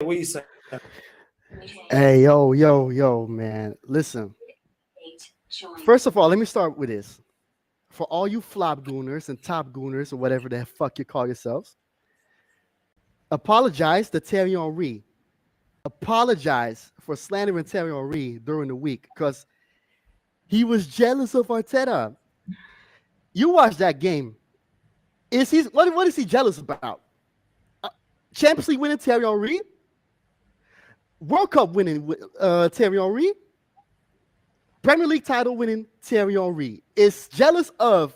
what you say? Hey, yo, man. Listen. First of all, let me start with this. For all you flop gooners and top gooners or whatever the fuck you call yourselves, apologize to Thierry Henry. Apologize for slandering Thierry Henry during the week because he was jealous of Arteta. You watch that game. What is he jealous about? Champions League winning Thierry Henry, World Cup winning Thierry Henry, Premier League title winning Thierry Henry is jealous of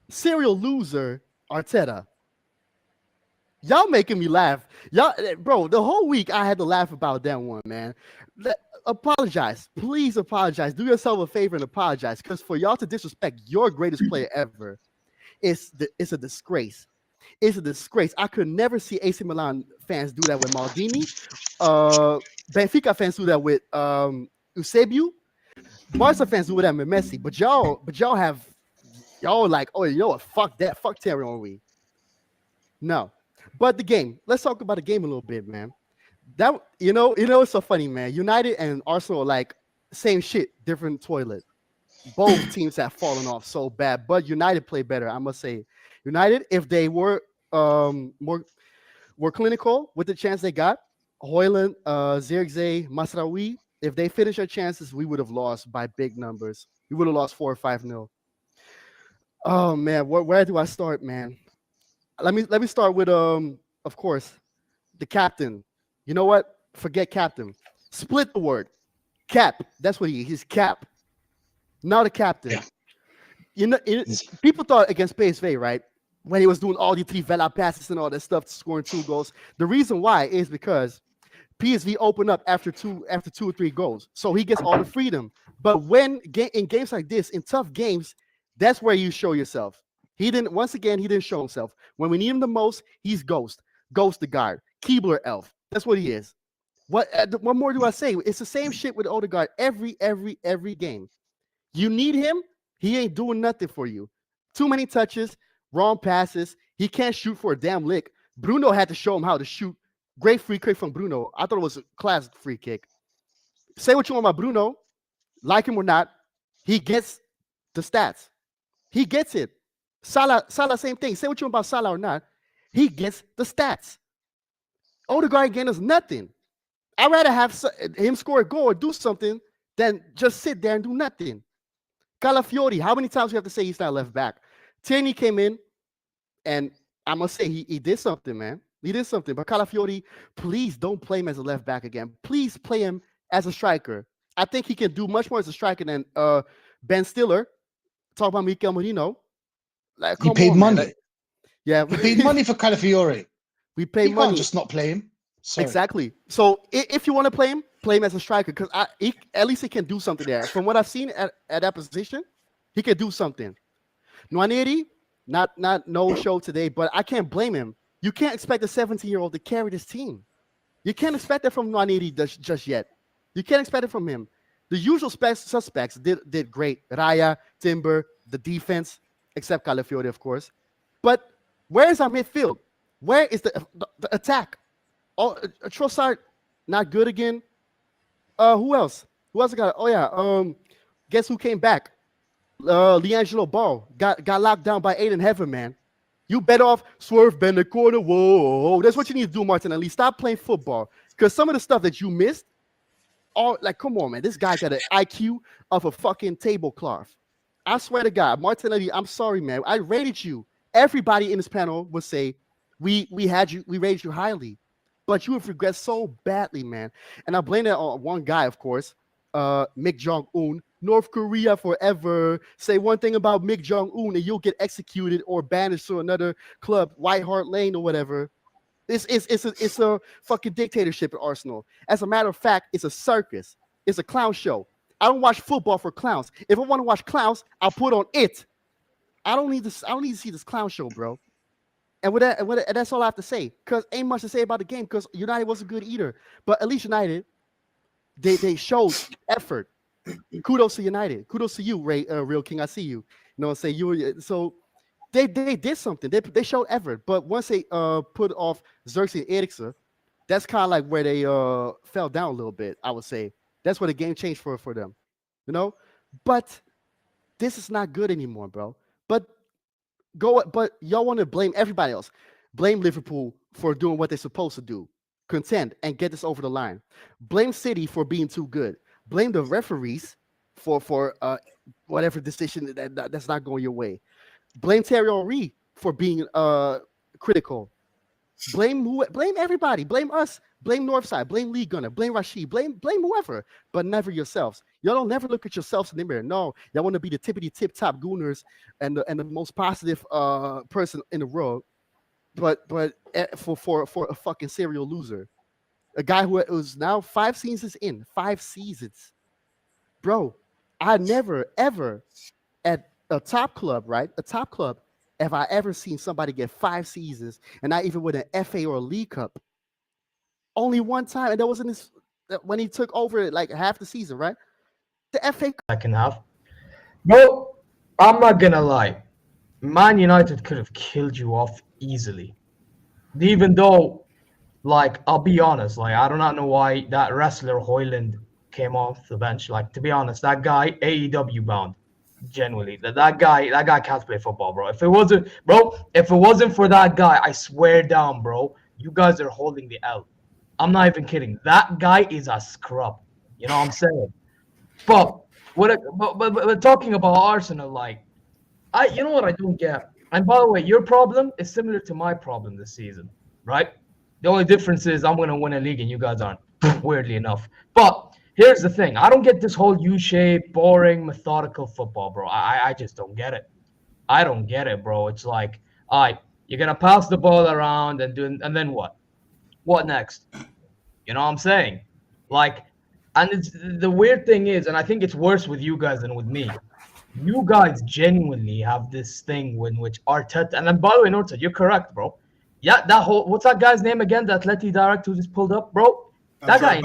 serial loser Arteta. Y'all making me laugh. Y'all, bro, the whole week I had to laugh about that one, man. Apologize. Please apologize. Do yourself a favor and apologize. Because for y'all to disrespect your greatest player ever, it's a disgrace. It's a disgrace. I could never see AC Milan fans do that with Maldini. Benfica fans do that with Eusebio. Barca fans do that with Messi. But y'all like, oh, you know what? Fuck that. Fuck Thierry Henry. No. But the game. Let's talk about the game a little bit, man. That it's so funny, man. United and Arsenal are like same shit, different toilet. Both teams have fallen off so bad, but United play better. I must say, United, if they were more clinical with the chance they got, Hoyland, Zirkzee, Masraoui, if they finish their chances, we would have lost by big numbers. We would have lost 4 or 5-0. Oh man, where do I start, man? Let me start with of course, the captain. You know what? Forget captain. Split the word. Cap. That's what he's cap. Not a captain. Yeah. You know, people thought against PSV, right? When he was doing all the Trivela passes and all that stuff, scoring 2 goals. The reason why is because PSV opened up after 2 or 3 goals, so he gets all the freedom. But when in games like this, in tough games, that's where you show yourself. He didn't show himself. When we need him the most, he's ghost the guard, Keebler elf. That's what he is. What more do I say? It's the same shit with Odegaard every game. You need him, he ain't doing nothing for you. Too many touches, wrong passes. He can't shoot for a damn lick. Bruno had to show him how to shoot. Great free kick from Bruno. I thought it was a class free kick. Say what you want about Bruno, like him or not, he gets the stats. He gets it. Salah, same thing. Say what you want about Salah or not, he gets the stats. Odegaard again is nothing. I'd rather have him score a goal or do something than just sit there and do nothing. Calafiori, how many times we have to say he's not left back? Tierney came in, and I must say he did something, man. He did something. But Calafiori, please don't play him as a left back again. Please play him as a striker. I think he can do much more as a striker than Ben Stiller. Talk about Mikel Merino. Like, he paid money. Like, yeah, we paid money for Calafiori. We paid money. Can't just not play him. Sorry. Exactly. So if you want to play him as a striker, because at least he can do something there. From what I've seen at that position, he can do something. Nwaneri, not no show today, but I can't blame him. You can't expect a 17-year-old to carry this team. You can't expect that from Nwaneri just yet. You can't expect it from him. The usual suspects did great. Raya, Timber, the defense, except Calafiori, of course. But where is our midfield? Where is the attack? Oh, Trossard, not good again. Who else? Who else got? Oh yeah. Guess who came back? Leangelo Ball got locked down by Aiden Heaven, man. You bet off swerve, bend the corner. Whoa, that's what you need to do, Martinelli. Stop playing football, because some of the stuff that you missed. Like, come on, man. This guy got an IQ of a fucking tablecloth. I swear to God, Martinelli. I'm sorry, man. I rated you. Everybody in this panel would say we rated you highly. But you have regressed so badly, man. And I blame that on one guy, of course, Mick Jong-un. North Korea forever. Say one thing about Mick Jong-un and you'll get executed or banished to another club, White Hart Lane or whatever. It's a fucking dictatorship at Arsenal. As a matter of fact, it's a circus. It's a clown show. I don't watch football for clowns. If I want to watch clowns, I'll put on it. I don't need to see this clown show, bro. And that's all I have to say, because ain't much to say about the game, because United wasn't good either. But at least United, they showed effort. Kudos to United. Kudos to you, Ray, Real King. I see you. You know what I'm saying? So they did something. They showed effort. But once they put off Xerxes and Eriksen, that's kind of like where they fell down a little bit. I would say that's where the game changed for them, you know. But this is not good anymore, bro. But y'all want to blame everybody else. Blame Liverpool for doing what they're supposed to do, contend and get this over the line. Blame City for being too good. Blame the referees for whatever decision that's not going your way. Blame Thierry Henry for being critical. Blame everybody. Blame us. Blame Northside. Blame Lee Gunner. Blame Rashid. Blame whoever, but never yourselves. Y'all don't never look at yourselves in the mirror. No, y'all want to be the tippity tip top gooners and the most positive person in the world, but for a fucking serial loser, a guy who was now 5 seasons in, 5 seasons, bro. I never ever at a top club, right? A top club. Have I ever seen somebody get 5 seasons and not even with an FA or a League Cup? Only one time, and that was in his when he took over like half the season, right? The FA second half. Bro, I'm not gonna lie. Man United could have killed you off easily. Even though, like, I'll be honest, like, I do not know why that wrestler Hoyland came off the bench. Like, to be honest, that guy AEW bound. Genuinely, that guy can't play football, bro. If it wasn't for that guy, I swear down, bro, you guys are holding the L. I'm not even kidding. That guy is a scrub. You know what I'm saying? But talking about Arsenal, like, you know what I don't get. And by the way, your problem is similar to my problem this season, right? The only difference is I'm gonna win a league and you guys aren't. Weirdly enough, but. Here's the thing. I don't get this whole U-shaped, boring, methodical football, bro. I just don't get it. I don't get it, bro. It's like, all right, you're going to pass the ball around and then what? What next? You know what I'm saying? Like, and the weird thing is, and I think it's worse with you guys than with me, you guys genuinely have this thing in which Arteta, and then by the way, Northside, you're correct, bro. Yeah, what's that guy's name again? The Atleti director who just pulled up, bro? That guy.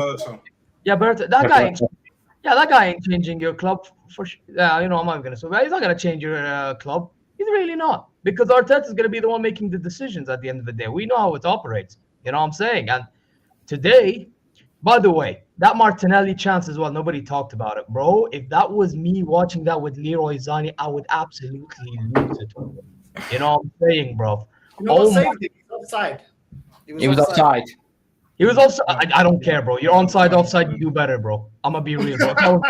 Yeah, Berta, that guy ain't changing your club for sure. Yeah, you know, I'm not gonna say he's not gonna change your club. He's really not, because Arteta is gonna be the one making the decisions at the end of the day. We know how it operates. You know what I'm saying? And today, by the way, that Martinelli chance as well, nobody talked about it, bro. If that was me watching that with Leroy Sané, I would absolutely lose it. You know what I'm saying, bro? You know what saved him? He was offside. He was offside. He was also. I don't care, bro. You're onside, offside. You do better, bro. I'm gonna be real, bro.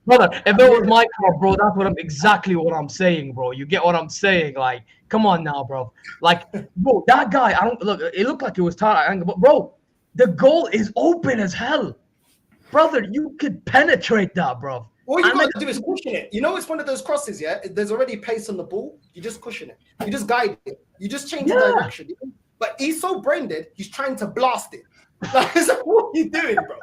Brother, if it was my club, bro, that's exactly what I'm saying, bro. You get what I'm saying? Like, come on now, bro. Like, bro, that guy. I don't look. It looked like it was tired, but bro, the goal is open as hell, brother. You could penetrate that, bro. All you gotta do is cushion it. You know, it's one of those crosses, yeah. There's already pace on the ball. You just cushion it. You just guide it. You just change the direction. But he's so brain dead. He's trying to blast it. Like, what are you doing, bro?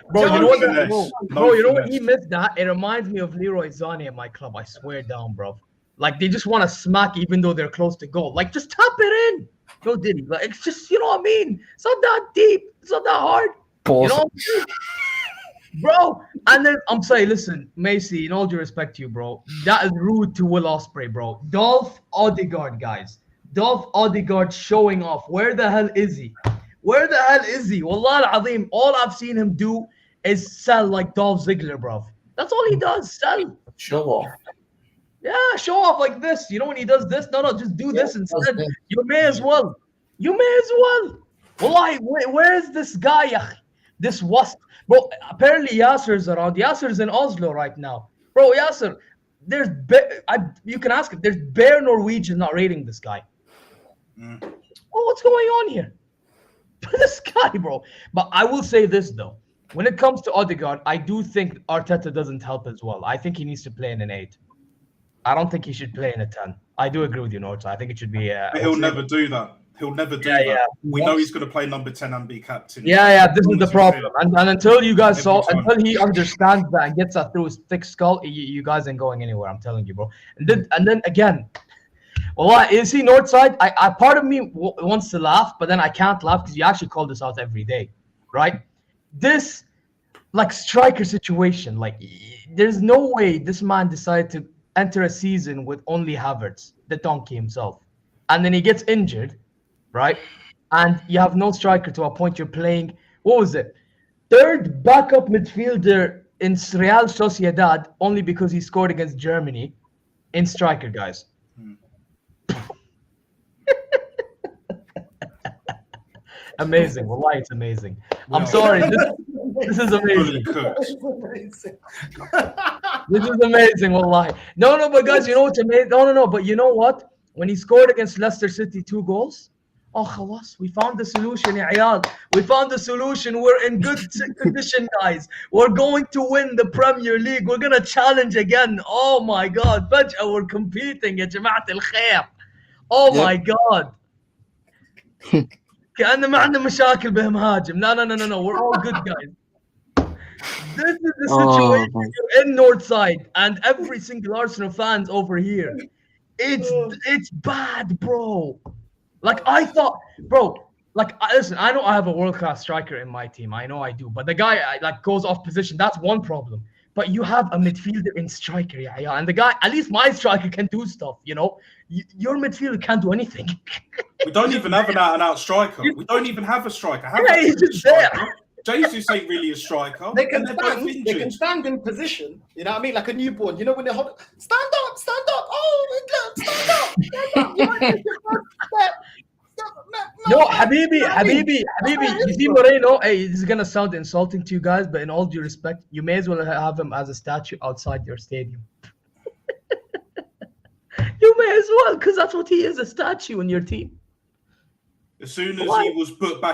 Bro, you know what? Bro, you know what? He missed that. It reminds me of Leroy Sané at my club. I swear down, bro. Like, they just want to smack even though they're close to goal. Like, just tap it in. No diddy. Like, it's just, you know what I mean? It's not that deep. It's not that hard. You know what I mean? Bro, and then I'm saying, listen, Macy, in all due respect to you, bro, that is rude to Will Ospreay, bro. Dolph Odegaard, guys. Dolph Odegaard showing off. Where the hell is he? Where the hell is he? Wallah al-Azim, all I've seen him do is sell like Dolph Ziggler, bro. That's all he does, sell. Show off. Yeah, show off like this. You know when he does this? No, just do this instead. You may as well. You may as well. Wallahi, where is this guy? This wasp. Bro, apparently Yasser's around. Yasser's in Oslo right now. Bro, Yasser, you can ask him. There's bare Norwegians not rating this guy. Oh, what's going on here? This guy, bro. But I will say this, though. When it comes to Odegaard, I do think Arteta doesn't help as well. I think he needs to play in an 8. I don't think he should play in a 10. I do agree with you, North. I think it should be... he'll never do that. He'll never do that. Yeah. We know he's going to play number 10 and be captain. Yeah. This is the problem. And until you guys until he understands that and gets that through his thick skull, you guys ain't going anywhere. I'm telling you, bro. And then again... Well, you see, Northside, I part of me wants to laugh, but then I can't laugh because you actually call this out every day, right? This, like, striker situation, like, there's no way this man decided to enter a season with only Havertz, the donkey himself. And then he gets injured, right? and you have no striker to a point. You're playing, what was it? Third backup midfielder in Real Sociedad only because he scored against Germany in striker, guys. Amazing. Wallahi, it's amazing. I'm sorry. This is amazing. This is amazing, wallahi. No, but guys, you know what's amazing? No, but you know what? When he scored against Leicester City 2 goals, oh, khalas, we found the solution, ya ayal. We found the solution. We're in good condition, guys. We're going to win the Premier League. We're going to challenge again. Oh, my God. فجأة we're competing, ya jama'at al-khair. Oh, my God. كأنه ما عندنا مشاكل بمهاجم. No. We're all good, guys. This is the situation in Northside and every single Arsenal fans over here. It's bad, bro. Like I thought, bro. Like listen, I know I have a world-class striker in my team. I know I do, but the guy like goes off position. That's one problem. But you have a midfielder in striker, yeah, and the guy, at least my striker can do stuff. You know, your midfielder can't do anything. We don't even have an out-and-out striker. We don't even have a striker. He's just there. Jesus ain't really a striker. They can stand in position. You know what I mean? Like a newborn. You know when they're stand up. Oh, stand up. You might No, Habibi, you see Moreno, hey, this is gonna sound insulting to you guys, but in all due respect, you may as well have him as a statue outside your stadium. You may as well, because that's what he is, a statue in your team. As soon as he was put back